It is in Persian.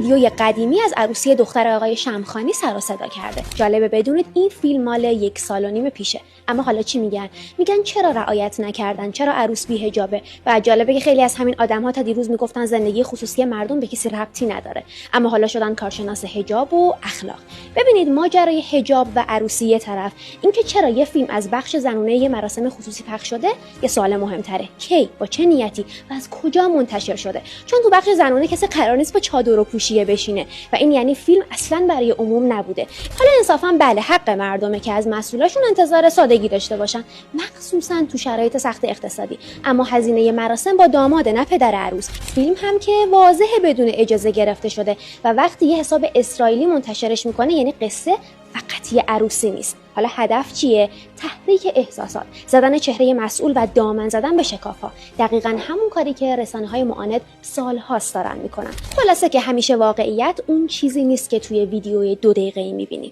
ویدیوی قدیمی از عروسی دختر آقای شمخانی سر و صدا کرده. جالبه بدونید این فیلم مال 1.5 سال پیشه. اما حالا چی میگن؟ میگن چرا رعایت نکردن؟ چرا عروس بی حجابه؟ و جالبه که خیلی از همین آدم‌ها تا دیروز میگفتن زندگی خصوصی مردم به کسی ربطی نداره، اما حالا شدن کارشناس حجاب و اخلاق. ببینید ماجرای حجاب و عروسی یه طرف، اینکه چرا یه فیلم از بخش زنونه یه مراسم خصوصی پخش شده یه سوال مهم‌تره. کی، با چه نیتی و از کجا منتشر شده؟ چون تو بخش زنونه کسی قرار نیست با چادر و پوشیه بشینه و این یعنی فیلم اصلا برای عموم نبوده. حالا انصافا بله حق مردمه که از مسئولاشون انتظار سادگی داشته باشن، مخصوصا تو شرایط سخت اقتصادی، اما هزینه مراسم با داماد نه پدر عروس. فیلم هم که واضحه بدون اجازه گرفته شده و وقتی یه حساب اسرائیلی منتشرش میکنه یعنی قصه فقط یه عروسی نیست. حالا هدف چیه؟ تحریک احساسات، زدن چهره مسئول و دامن زدن به شکاف‌ها. دقیقاً همون کاری که رسانه‌های معاند سال‌هاست دارن میکنن. خلاصه که همیشه واقعیت اون چیزی نیست که توی ویدیوی 2 دقیقه‌ای میبینیم.